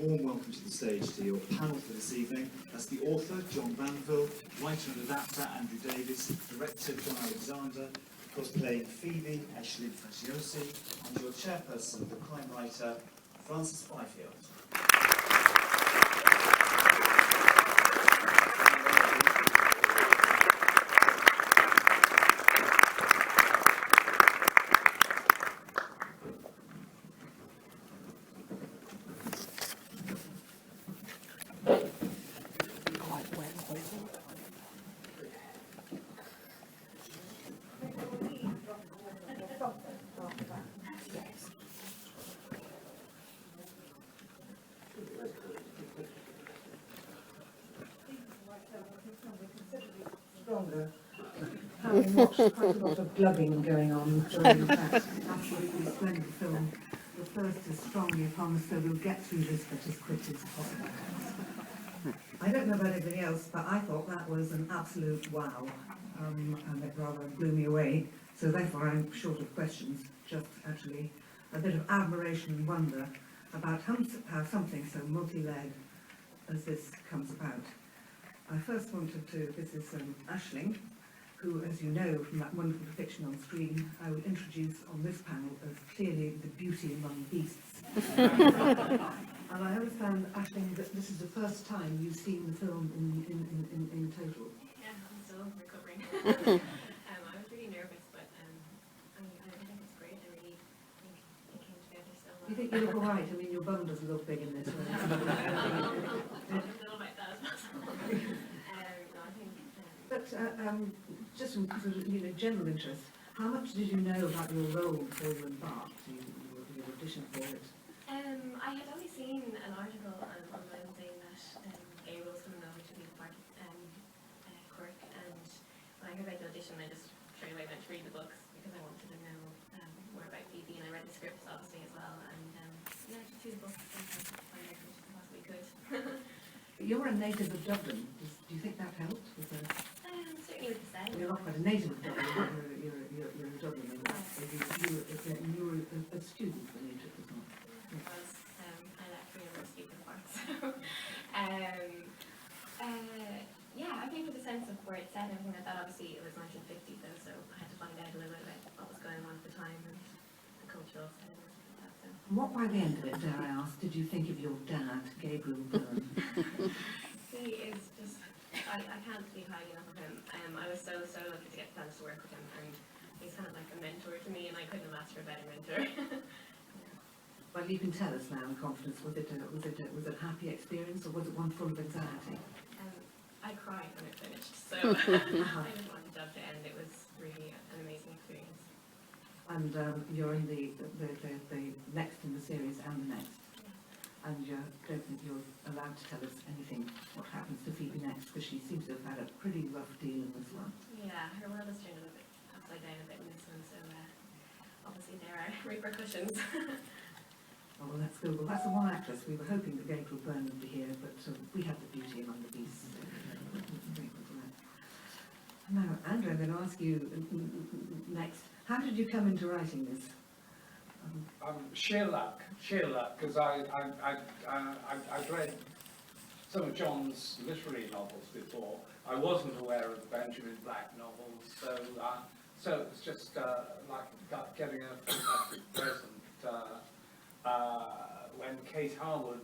warm welcome to the stage to your panel for this evening. That's the author, John Banville, writer and adapter, Andrew Davies, director, John Alexander, of course playing Phoebe, Ashley Fasciosi, and your chairperson, the crime writer, Francis Byfield. Having watched quite a lot of glubbing going on during that absolutely splendid film, the thirst is strongly upon us, so we'll get through this bit as quickly as possible. I don't know about anybody else, but I thought that was an absolute wow, and it rather blew me away. So therefore I'm short of questions, just actually a bit of admiration and wonder about how something so multi-layered as this comes about. I first wanted to, this is Aisling, who, as you know from that wonderful depiction on screen, I will introduce on this panel as clearly the beauty among beasts. And I understand, Aisling, that this is the first time you've seen the film in total. Yeah, I'm still recovering. I was really nervous, but I think it's great. I really think it came together so well. You think you look all right? I mean, your bum doesn't look big in this one. A little like that as possible. No, I think. But just from sort of, general interest, how much did you know about your role before you embarked? You auditioned for it. I had only seen an article online saying that Gabriel was coming over to be part of quirke, and when I heard about the audition, I just straight away went to read the books because I wanted to know more about Phoebe, and I read the scripts obviously as well, and yeah, I just read the books and find out as much as we could. You're a native of Dublin. Do you think that helped? With the... Certainly with the setting. You're not quite a native of Dublin, you're a Dubliner. You were a student when you took this on. I left for university for parts. Yeah, I think with the sense of where it's set and everything like that, obviously it was 1950 though, so I had to find out a little bit about what was going on at the time and the cultural setting and stuff like that. So. What, by the end of it, dare I ask, did you think of your dad, Gabriel Byrne? He is just, I can't speak highly enough of him. I was so lucky to get the chance to work with him, and he's kind of like a mentor to me, and I couldn't have asked for a better mentor. Well, you can tell us now in confidence, was it a happy experience, or was it one full of anxiety? I cried when it finished, so I didn't want the job to end. It was really an amazing experience. And you're in the next in the series and the next. Yeah. And you don't think you're allowed to tell us anything what happens to Phoebe next, because she seems to have had a pretty rough deal in this one. Yeah, her world has turned a little bit upside down a bit in this one, so obviously there are repercussions. Oh, well, that's good. Well, that's the one actress. We were hoping that Gabriel Byrne would be here, but we had the beauty among the beasts. Now, Andrew, I'm going to ask you next. How did you come into writing this? Sheer luck, because I'd read some of John's literary novels before. I wasn't aware of the Benjamin Black novels, so it was just like getting a fantastic present. When Kate Harwood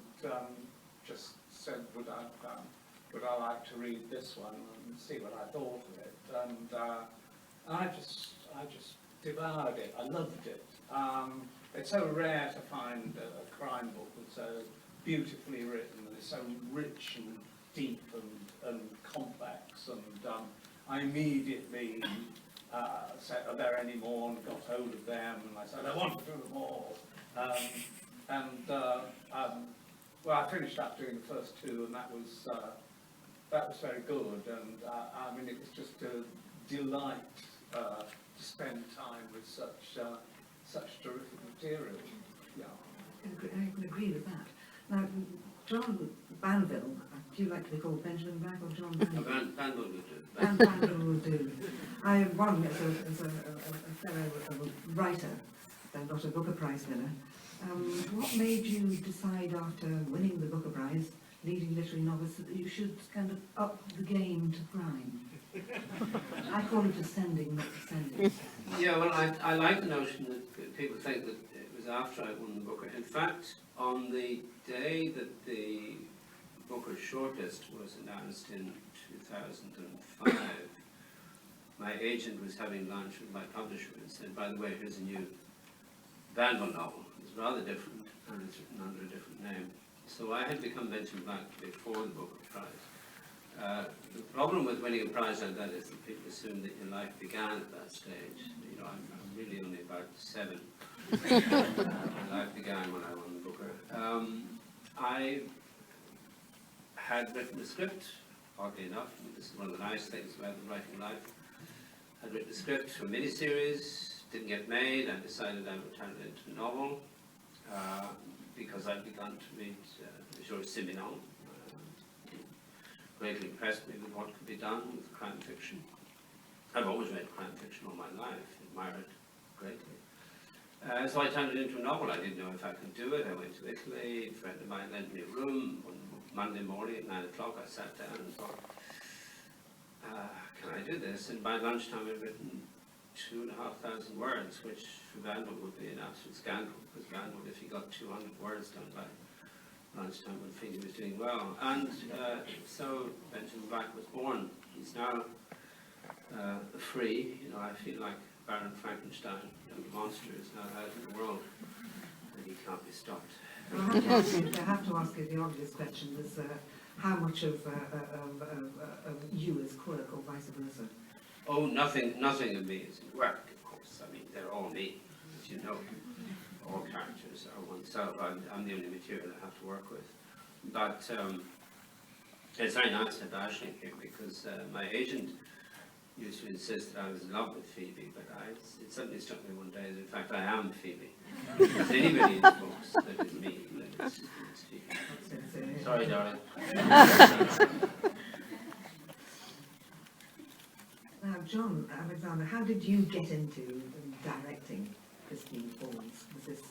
just said, would I like to read this one and see what I thought of it, and I just devoured it. I loved it. It's so rare to find a crime book that's so beautifully written, and it's so rich and deep and complex, and I immediately said, are there any more, and got hold of them, and I said, I want to do them all. Well, I finished up doing the first two, and that was very good, and I mean, it was just a delight to spend time with such terrific material. Yeah. I can agree with that. Now, John Banville, do you like to be called Benjamin Black or John Banville? Banville will do. Banville will do. I am one as a fellow writer, though not a Booker Prize winner. What made you decide after winning the Booker Prize, leading literary novels, that you should kind of up the game to crime? I call it ascending, not descending. Yeah, well, I like the notion that people think that it was after I won the Booker. In fact, on the day that the Booker shortlist was announced in 2005, my agent was having lunch with my publisher and said, by the way, here's a new Banville novel. It's rather different, and it's written under a different name. So I had become Benjamin Black before the Booker Prize. The problem with winning a prize like that is that people assume that your life began at that stage. You know, I'm really only about 7. My life began when I won the Booker. I had written a script, oddly enough, and this is one of the nice things about the writing life. I'd written a script for a miniseries, didn't get made. I decided I would turn it into a novel because I'd begun to read Georges Simenon. Greatly impressed me with what could be done with crime fiction. I've always read crime fiction all my life, admired it greatly. So I turned it into a novel. I didn't know if I could do it. I went to Italy, a friend of mine lent me a room. One Monday morning at 9 o'clock I sat down and thought, can I do this? And by lunchtime I'd written 2,500 words, which for Vandal would be an absolute scandal, because Vandal, if he got 200 words done by lunchtime, would think he was doing well. And so Benjamin Black was born. He's now free. You know, I feel like Baron Frankenstein, you know, the monster is now out in the world, and he can't be stopped. Well, I have to ask you the obvious question: is how much of you is quirke, or vice versa? Oh, nothing of me is in work, of course. I mean, they're all me, as you know. All characters are oneself. I'm the only material I have to work with. But it's very nice to have Aisling here, because my agent used to insist that I was in love with Phoebe, but it suddenly struck me one day that in fact I am Phoebe. If there's anybody in the books that is me, then it's Phoebe. Sorry, darling. Now, John Alexander, how did you get into directing Christine Falls? Was this,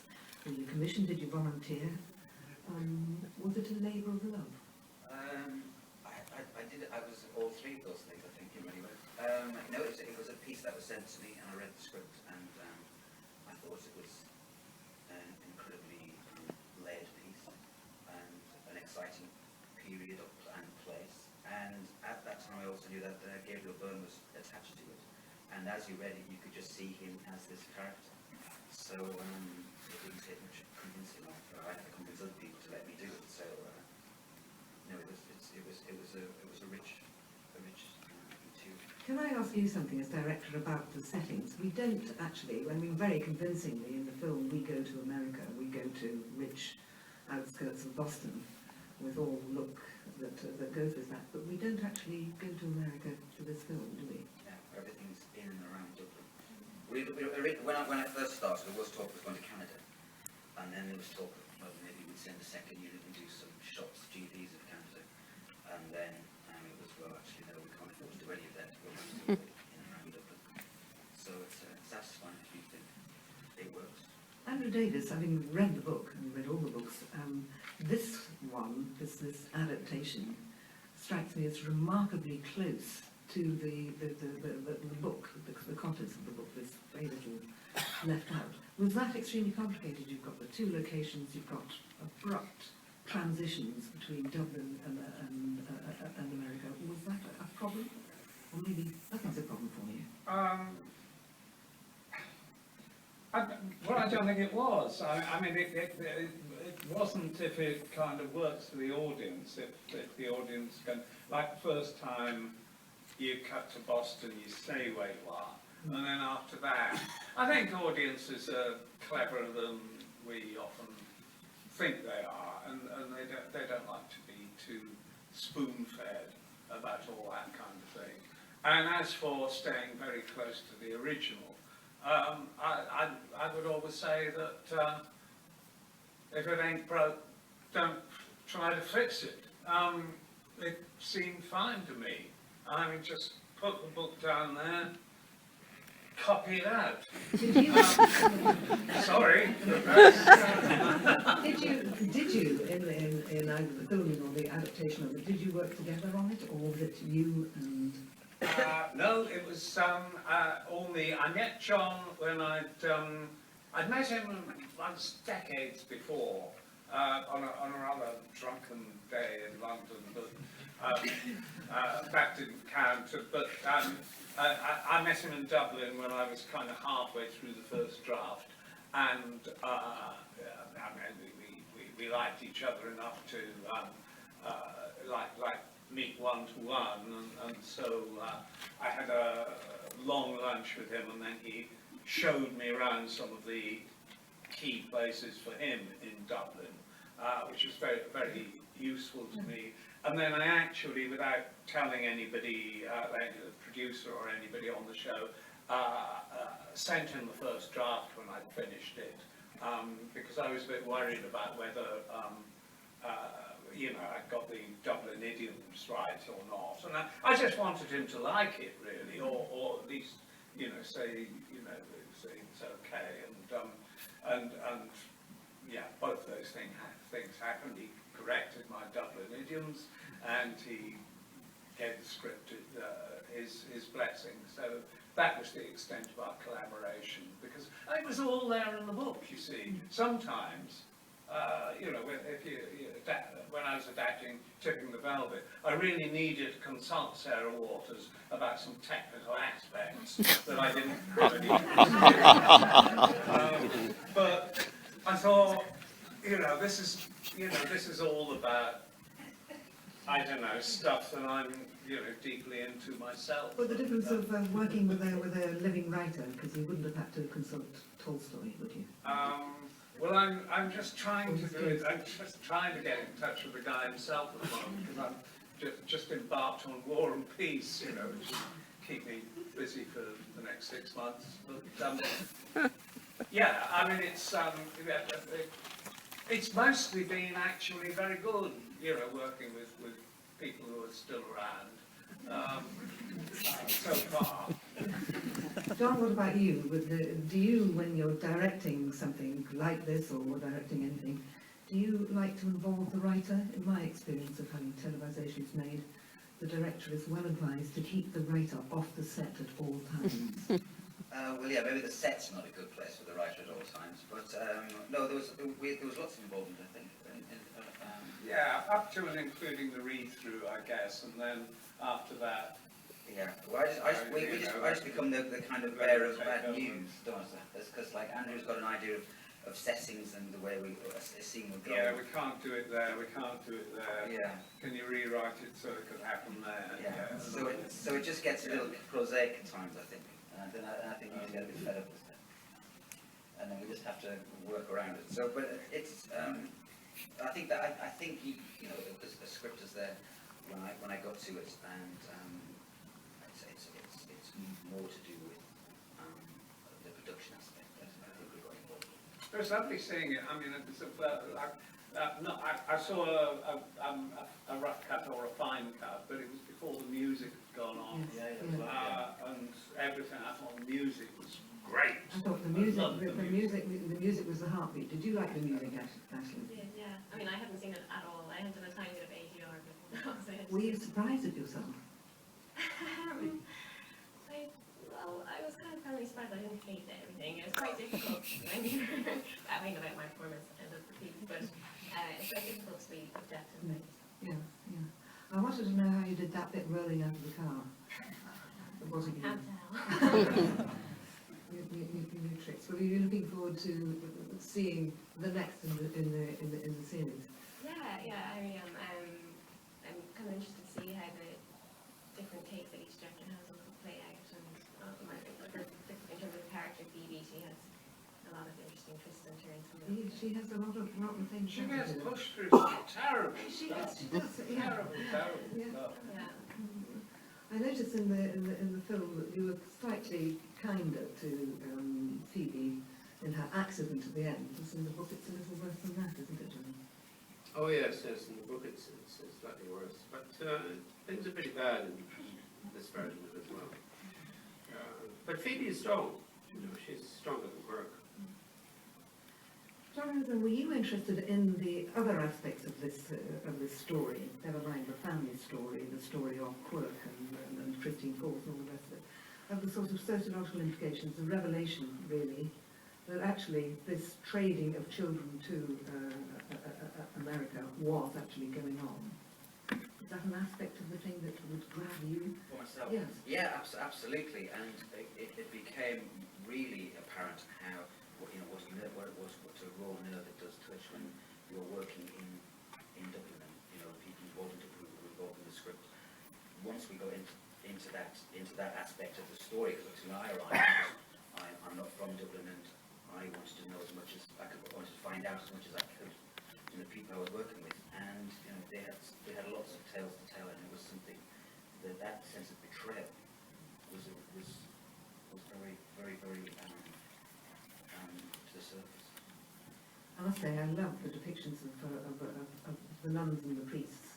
were you commissioned? Did you volunteer? Was it a labour of love? I did. I was all three of those things, I think, in many ways. No, it was a piece that was sent to me, and I read the script, and I thought it was an incredibly layered piece, and an exciting period and place. And at that time, I also knew that Gabriel Byrne was attached to it, and as you read it, you could just see him as this character. So it didn't take much convincing. I had to convince other people to let me do it. So no, it was a rich material. Can I ask you something as director about the settings? We don't actually, I mean, very convincingly in the film, we go to America, we go to rich outskirts of Boston, with all the look that goes with that, but we don't actually go to America for this film, do we? Yeah, everything's in and around Dublin. When I first started, there was talk of going to Canada, and then there was talk of, well, maybe we'd send the second unit and do some shots, GVs of Canada, and then it was, well, actually, no, we can't afford to do any of that, we'll have to do it in and around Dublin. So it's satisfying if you think it works. Andrew Davis, having read the book, and read all the books, this one, this adaptation, strikes me as remarkably close to the book, the contents of the book. There's very little left out. Was that extremely complicated? You've got the two locations, you've got abrupt transitions between Dublin and America. Was that a problem? Or maybe nothing's a problem for you? Well, I don't think it was. I mean, it wasn't if it kind of works for the audience, if the audience can, like the first time you cut to Boston, you stay where you are, and then after that, I think audiences are cleverer than we often think they are, and they don't like to be too spoon-fed about all that kind of thing. And as for staying very close to the original, I would always say that if it ain't broke, don't try to fix it. It seemed fine to me. I mean, just put the book down there, copy it out. Did you, Sorry. did you in either the filming or the adaptation of it, did you work together on it, or was it you and... No, it was all me. I met John when I'd met him once decades before on a rather drunken day in London, but that didn't count. But I met him in Dublin when I was kind of halfway through the first draft, and I mean, we liked each other enough to like meet one-to-one, and so I had a long lunch with him, and then he showed me around some of the key places for him in Dublin, which was very, very useful to me. And then I actually, without telling anybody, the producer or anybody on the show, sent him the first draft when I'd finished it, because I was a bit worried about whether you know, I got the Dublin idioms right or not, and I just wanted him to like it really, or at least, you know, say it's okay, and yeah, both those things happened. He corrected my Dublin idioms, and he gave the script his blessing. So that was the extent of our collaboration, because it was all there in the book. You see, sometimes. You know, when I was adapting Tipping the Velvet, I really needed to consult Sarah Waters about some technical aspects that I didn't really but I thought, this is all about, I don't know, stuff that I'm, deeply into myself. But the difference of working with a living writer, because you wouldn't have had to consult Tolstoy, would you? Well, I'm just trying to do it. I'm just trying to get in touch with the guy himself at the moment, because I'm just embarked on War and Peace, which will keep me busy for the next 6 months. But yeah, I mean, it's mostly been actually very good, working with people who are still around so far. John, what about you? Do you, when you're directing something like this or directing anything, do you like to involve the writer? In my experience of having televisations made, the director is well advised to keep the writer off the set at all times. Well, yeah, maybe the set's not a good place for the writer at all times, but no, there was lots of involvement, I think. Yeah, up to and including the read-through, I guess, and then after that. Yeah, well, I just become the kind of bearer of bad news, don't I? Because like Andrew's got an idea of settings and the way a scene would go. Yeah, we can't do it there. We can't do it there. Yeah. Can you rewrite it so it could happen there? Yeah. So it just gets a little prosaic at times, I think, and then I think you just get a bit fed up with it, and then we just have to work around it. So, but it's I think the script is there when I got to it, and it's more to do with the production aspect. I think we got involved. It was lovely seeing it. I mean, it's I saw a rough cut or a fine cut, but it was before the music had gone on, and everything. I thought the music was great. I thought the music was the heartbeat. Did you like the music, Ashley? Yeah. I mean, I haven't seen it at all. I hadn't done a tiny bit of ADR before. Were you surprised at yourself? I was kind of pleasantly surprised. I didn't hate everything. It was quite difficult. I mean, I mean about my performance and the people, but it's very difficult to be objective. Yeah. I wanted to know how you did that bit rolling out of the car. It wasn't you. Can't tell. New tricks. Well, are you looking forward to seeing the next in the series? Yeah, I really am. I'm kind of interested to see how the different takes that each director has will play out, and in terms of character Phoebe, she has a lot of interesting twists and turns. She has a lot of things. She gets pushed through some terrible She stuff. does. Terrible stuff. Yeah. I noticed in the film that you were slightly kinder to Phoebe in her accident at the end. In the book it's a little worse than that, isn't it, John? Oh yes, in the book it's slightly worse, but things are pretty bad in this version of it as well. But Phoebe is strong. You know, she's stronger than Quirke. Jonathan, were you interested in the other aspects of this story, never mind the family story of Quirke and Christine Falls and all the rest of it, of the sort of sociological implications, the revelation, really, that actually this trading of children to America was actually going on? Is that an aspect of the thing that would grab you? For myself? Yes. Yeah, absolutely. And it became really apparent how, what it was, what a raw nerve it does touch when you're working in Dublin, and, people involved in the script. Once we go into that aspect of the story, because when I arrived, I'm not from Dublin, and I wanted to know as much as I could, I wanted to find out as much as I could from the people I was working with, and they had lots of tales to tell, and it was something that sense of betrayal was very, very, very to the surface. I must say, I love the depictions of the nuns and the priests.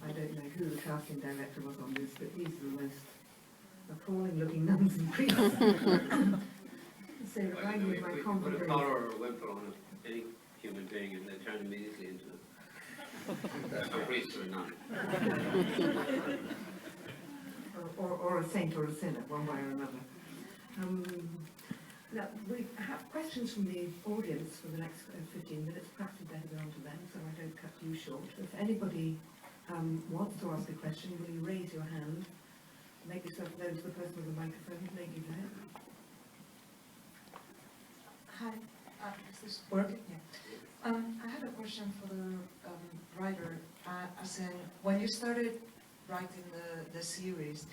I don't know who the casting director was on this, but these are the most appalling-looking nuns and priests. So remind me of my Put a confidence. collar or a wimple on any human being and they turn immediately into a priest or a nun. Or a saint or a sinner, one way or another. Now, we have questions from the audience for the next 15 minutes. Perhaps we'd better go on to them, so I don't cut you short. If anybody wants to ask a question, will you raise your hand? Make yourself known to the person with the microphone, lady there. Hi, is this working? Yeah. I had a question for the writer. As in, when you started writing the series,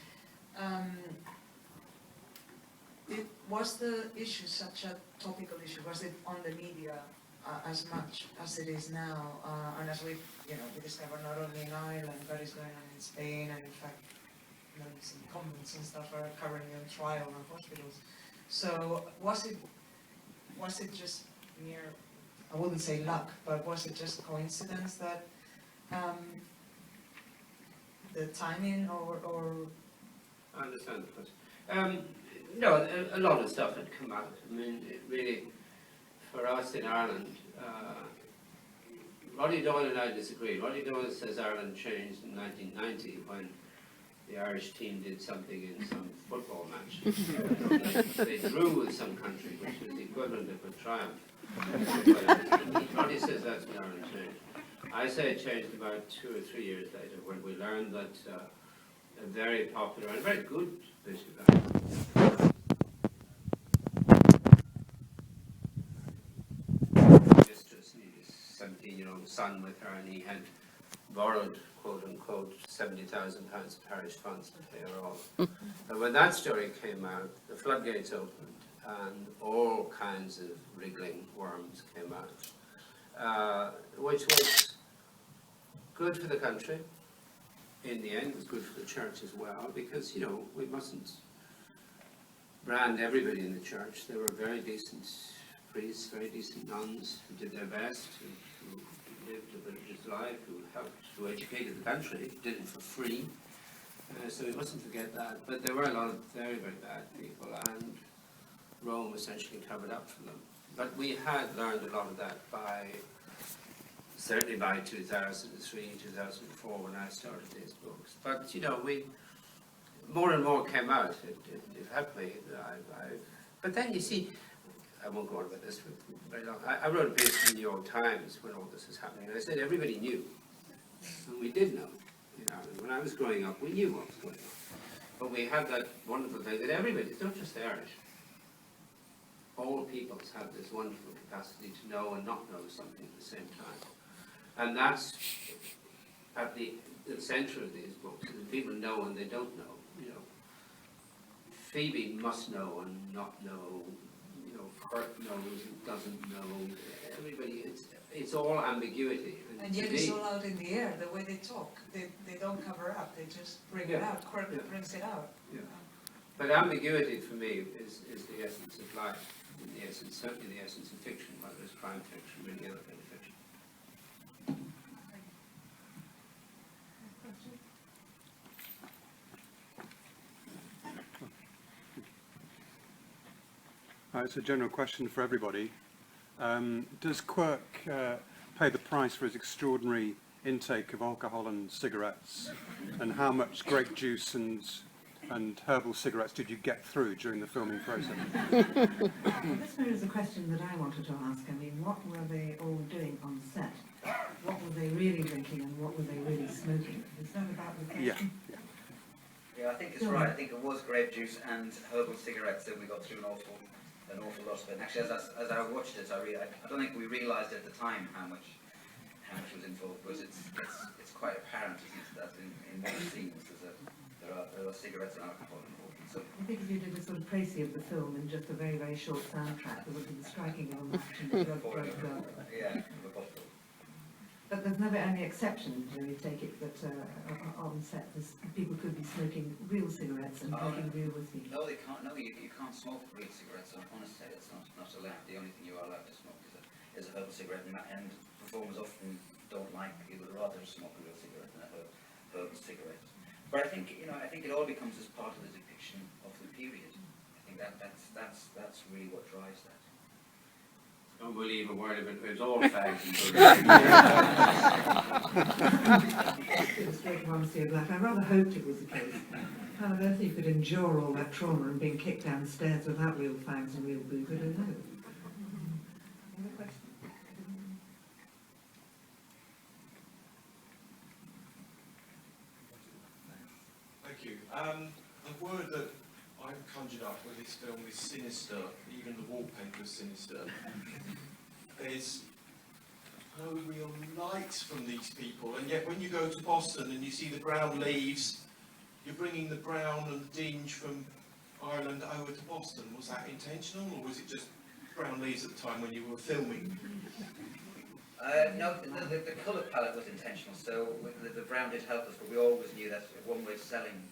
was the issue such a topical issue? Was it on the media as much as it is now? And as we discover not only in Ireland, but it's going on in Spain, and in fact, some convents and stuff are currently on trial in hospitals. So was it just mere, I wouldn't say luck, but was it just coincidence that the timing or? I understand the question. No, a lot of stuff had come out. I mean, it really, for us in Ireland, Roddy Doyle and I disagree. Roddy Doyle says Ireland changed in 1990 when the Irish team did something in some football match. They drew with some country, which was the equivalent of a triumph. Roddy says that's when Ireland changed. I say it changed about 2 or 3 years later when we learned that a very popular and very good bishop, mistress, and his 17-year-old son with her, and he had borrowed, quote unquote, £70,000 parish funds to pay her off. And when that story came out, the floodgates opened and all kinds of wriggling worms came out, which was good for the country. In the end, it was good for the church as well, because, we mustn't brand everybody in the church. There were very decent priests, very decent nuns who did their best, who lived a religious life, who educated the country, did it for free. So we mustn't forget that. But there were a lot of very, very bad people, and Rome essentially covered up for them. But we had learned a lot of that certainly by 2003, 2004, when I started these books. But, more and more came out. It helped me. But then, you see, I won't go on about this for very long. I wrote a piece in the New York Times when all this was happening, and I said everybody knew. And we did know. When I was growing up, we knew what was going on. But we had that wonderful thing that everybody, it's not just the Irish, all peoples have this wonderful capacity to know and not know something at the same time. And that's at the center of these books. The people know and they don't know. Phoebe must know and not know. Quirke knows and doesn't know. Everybody, it's all ambiguity. And yet it's all out in the air. The way they talk, they don't cover up. They just bring it out. Quirke brings it out. Yeah. But ambiguity for me is the essence of life. The essence, certainly the essence of fiction, whether it's crime fiction or any other kind of fiction. It's a general question for everybody. Does Quirke pay the price for his extraordinary intake of alcohol and cigarettes? And how much grape juice and herbal cigarettes did you get through during the filming process? Well, this mirrors a question that I wanted to ask. I mean, what were they all doing on set? What were they really drinking and what were they really smoking? Is that about the question? Yeah. Yeah, I think it's right. I think it was grape juice and herbal cigarettes that we got through an awful lot of it. And actually, as I watched it, I don't think we realised at the time how much was involved. But it's quite apparent, isn't it, that in most scenes there are cigarettes and alcohol involved. So I think if you did a sort of précis of the film in just a very, very short soundtrack, there would be striking on action. yeah, the bottle. But there's never any exception, do you take it, that on set people could be smoking real cigarettes and drinking real whiskey? No, they can't. No, you can't smoke real cigarettes on a set. It's not allowed. The only thing you are allowed to smoke is a herbal cigarette, and performers often don't like. They would rather smoke a real cigarette than a herbal cigarette. But I think it all becomes as part of the depiction of the period. I think that's really what drives that. Don't believe a word of it. It's all fact. It was great honesty of life. I rather hoped it was the case. How on earth you could endure all that trauma and being kicked down the stairs without real fangs and real booze, I don't know. Any other question? Thank you. The word that I've conjured up with this film is sinister. Even the wallpaper is sinister. There's no real light from these people, and yet when you go to Boston and you see the brown leaves, you're bringing the brown and the dinge from Ireland over to Boston. Was that intentional, or was it just brown leaves at the time when you were filming? No, the colour palette was intentional, so the brown did help us, but we always knew that one way of selling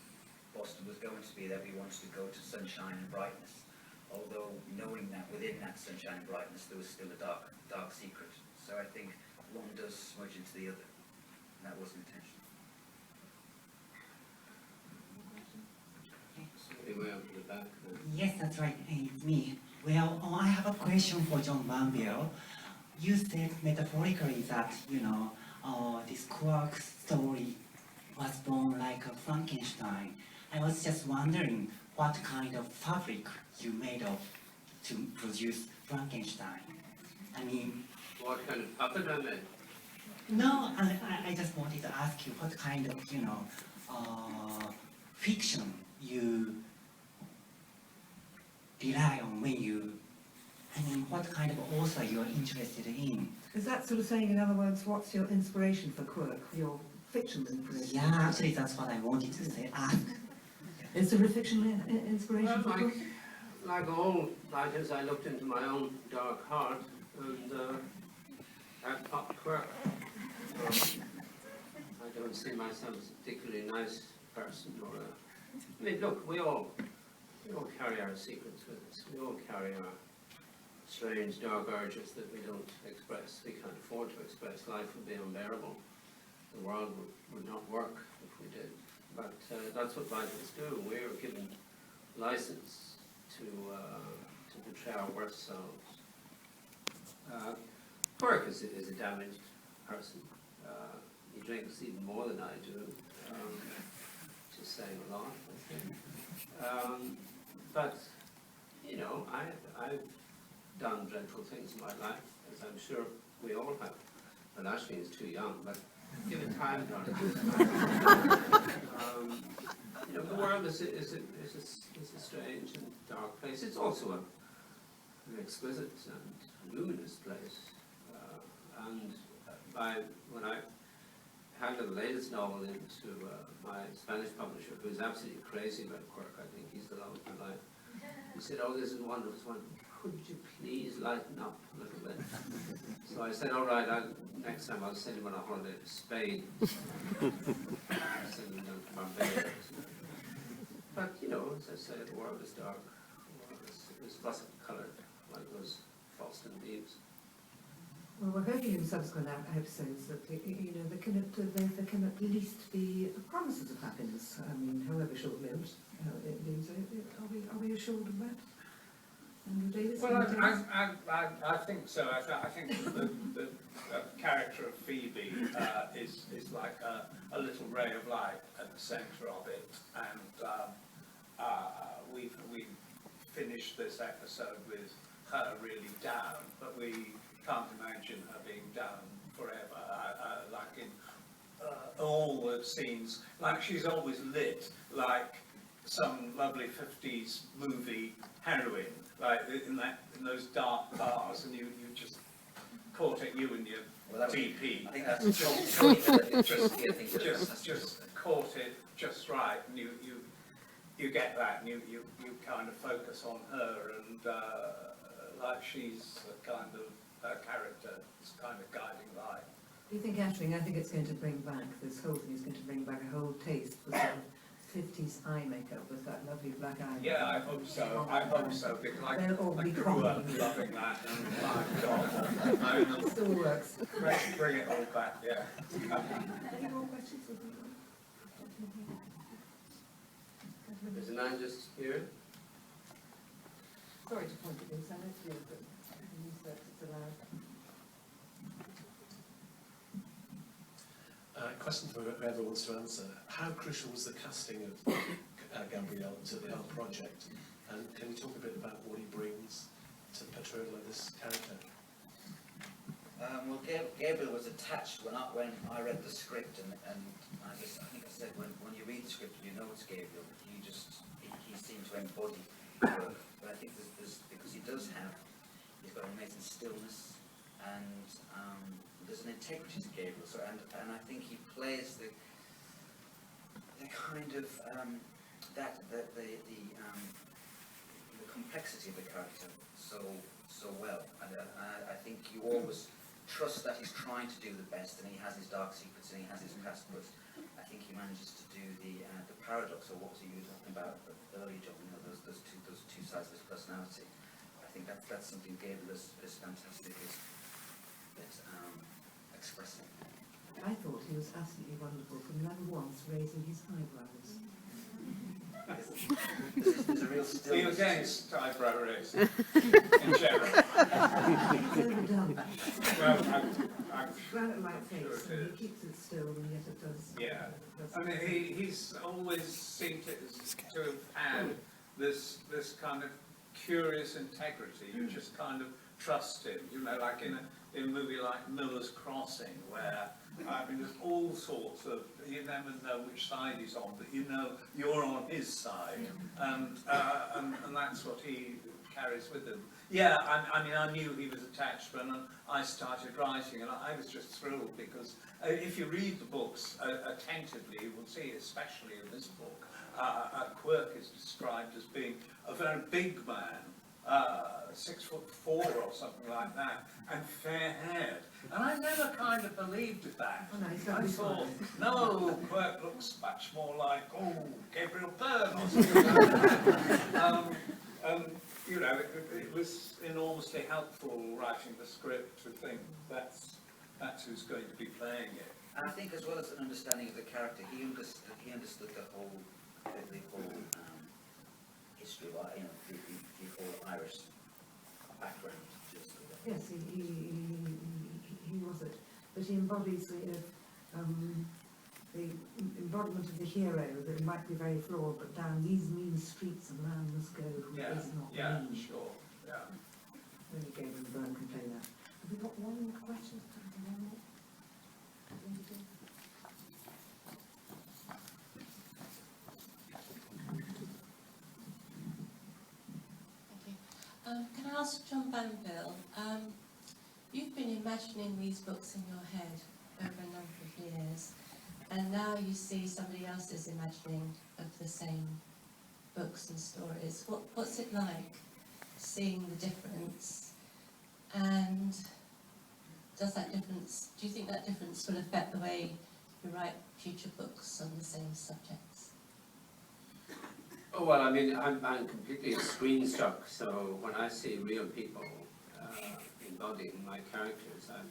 Boston was going to be that we wanted to go to sunshine and brightness, although knowing that within that sunshine and brightness there was still a dark secret. So I think one does smudge into the other, and that was intentional. Way up to the back. Yes, that's right. It's me. Well, I have a question for John Banville. You said metaphorically that, this Quirke story was born like a Frankenstein. I was just wondering what kind of fabric you made of to produce Frankenstein. I mean... What kind of puppet I made? No, I just wanted to ask you what kind of, fiction you rely on when you... what kind of author you're interested in. Is that sort of saying, in other words, what's your inspiration for Quirke, your fictional inspiration? Yeah, actually that's what I wanted to say. Is there a fictional inspiration for Well, Quirke? like all writers, I looked into my own dark heart and I popped Quirke. I don't see myself as a particularly nice person or I mean, look, we all carry our secrets with us. We all carry our strange, dark urges that we don't express. We can't afford to express. Life would be unbearable. The world would not work if we did. But that's what writers do. We are given license to portray our worst selves. Quirke is a damaged person. He drinks even more than I do. Just saying a lot, I think. But, I've done dreadful things in my life, as I'm sure we all have. Well, Ashley is too young, but give it time, darling. The world is a strange and dark place. It's also an exquisite and luminous place. When I handed the latest novel into my Spanish publisher, who is absolutely crazy about Quirke, I think he's the love of my life, he said, "Oh, this is wonderful. Could you please lighten up a little bit?" So I said, "All right, next time I'll send him on a holiday to Spain." I'll send him down to Marbella. But, as I say, the world is dark. The world is russet-coloured, like those Falston leaves. Well, we're hoping in subsequent episodes that, there can at least be promises of happiness. I mean, however short-lived it is. Are we assured of that? And Davis, Well, I think so. I think the character of Phoebe is like a little ray of light at the centre of it, and we've finished this episode with her really down, but we can't imagine her being down forever. Like in all the scenes, like she's always lit like some lovely 50s movie heroine, like in those dark bars, and you just caught it, you and your Well, that was- DP. I think that's Just caught it just right, and you get that, and you kind of focus on her, and like she's a kind of her character, it's kind of guiding light. do you think, Aisling, I think it's going to bring back, this whole thing is going to bring back a whole taste for sort of 50s eye makeup with that lovely black eye. Yeah, I hope so. I hope so, because They'll all I be grew up copying. loving that, and my God, It still works. bring it all back, yeah. Any more questions? There's a man just here. Sorry to point at this, I know it's you, but it's allowed. Question for whoever wants to answer. How crucial was the casting of Gabriel to the whole project? And can you talk a bit about what he brings to the portrayal of this character? Well, Gabriel was attached when I read the script, and I think I said when you read the script and you know it's Gabriel, he seemed to embody the work. But I think there's because he's got an amazing stillness, and there's an integrity to Gabriel. So and I think he plays the kind of the complexity of the character so well. And I think you always trust that he's trying to do the best, and he has his dark secrets and he has his past, but I think he manages to do the paradox, or what was it you were talking about earlier, John? You know, those two sides of his personality. I think that's something Gabriel is fantastic at expressing. I thought he was absolutely wonderful from never once raising his eyebrows. There's a real Are you stillness. against eyebrow raising in general? It's overdone. Well, I'm Granite-like face, Sure it and is. he keeps it still, and yet it does. Yeah. does- I mean, he's always seemed to have had this kind of curious integrity. You just kind of trust him, you know, like in a movie like Miller's Crossing, where I mean, there's all sorts of, you never know which side he's on, but you know you're on his side, and that's what he carries with him. Yeah, I mean, I knew he was attached when I started writing, and I was just thrilled, because if you read the books attentively, you will see, especially in this book, Quirke is described as being a very big man, 6'4" or something like that, and fair-haired. And I never kind of believed that. Oh, no, he's I got this thought, one. no, Quirke looks much more like, Gabriel Byrne or something like that. You know, it was enormously helpful writing the script to think that's who's going to be playing it. And I think, as well as an understanding of the character, he understood the whole history of, you know, the whole Irish background. Yes, he was it. But he embodies the embodiment of the hero, that might be very flawed, but down these mean streets a man must go who is not mean. Sure, yeah. Only Gabriel Byrne can play that. Have we got one more question? One more? Can I ask John Banville, you've been imagining these books in your head over a number of years, and now you see somebody else's imagining of the same books and stories. What's it like seeing the difference, and does that difference, do you think that difference will affect the way you write future books on the same subjects? Oh, well, I mean, I'm completely screen-struck, so when I see real people embodying my characters, I'm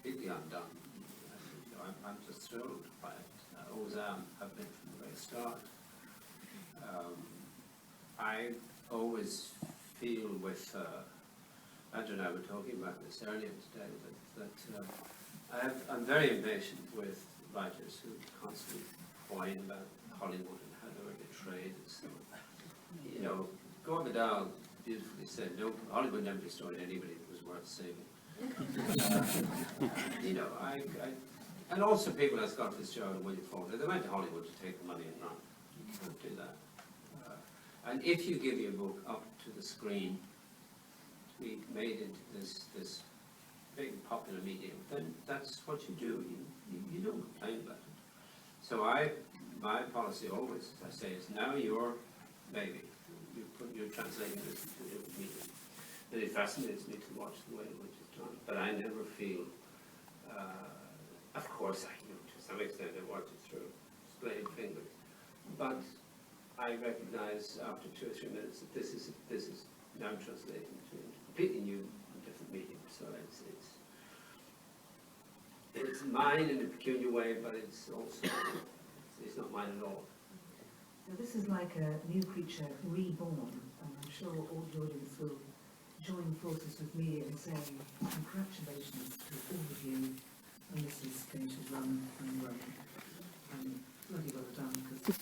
completely undone. I'm just thrilled by it. I always have been from the very start. I always feel with, Andrew and I were talking about this earlier today, I'm very impatient with writers who constantly whine about Hollywood and how they were betrayed and so on. You know, Gore Vidal beautifully said, no, Hollywood never destroyed anybody that was worth saving. You know, and also people like Scott Fitzgerald and William Faulkner, they went to Hollywood to take the money and run. You can't do that. And if you give your book up to the screen to be made into this big popular medium, then that's what you do. You don't complain about it. So my policy always, as I say, is now your baby. You're translating this into a different medium. And it fascinates me to watch the way in which it's done. But I never feel, of course, to some extent I watch it through displayed fingers. But I recognize after 2 or 3 minutes that this is now translating to a completely new and different medium. So it's mine in a peculiar way, but it's also, it's not mine at all. Now this is like a new creature reborn, and I'm sure all the audience will join forces with me in saying congratulations to all of you, and this is going to run and run. And bloody well done, because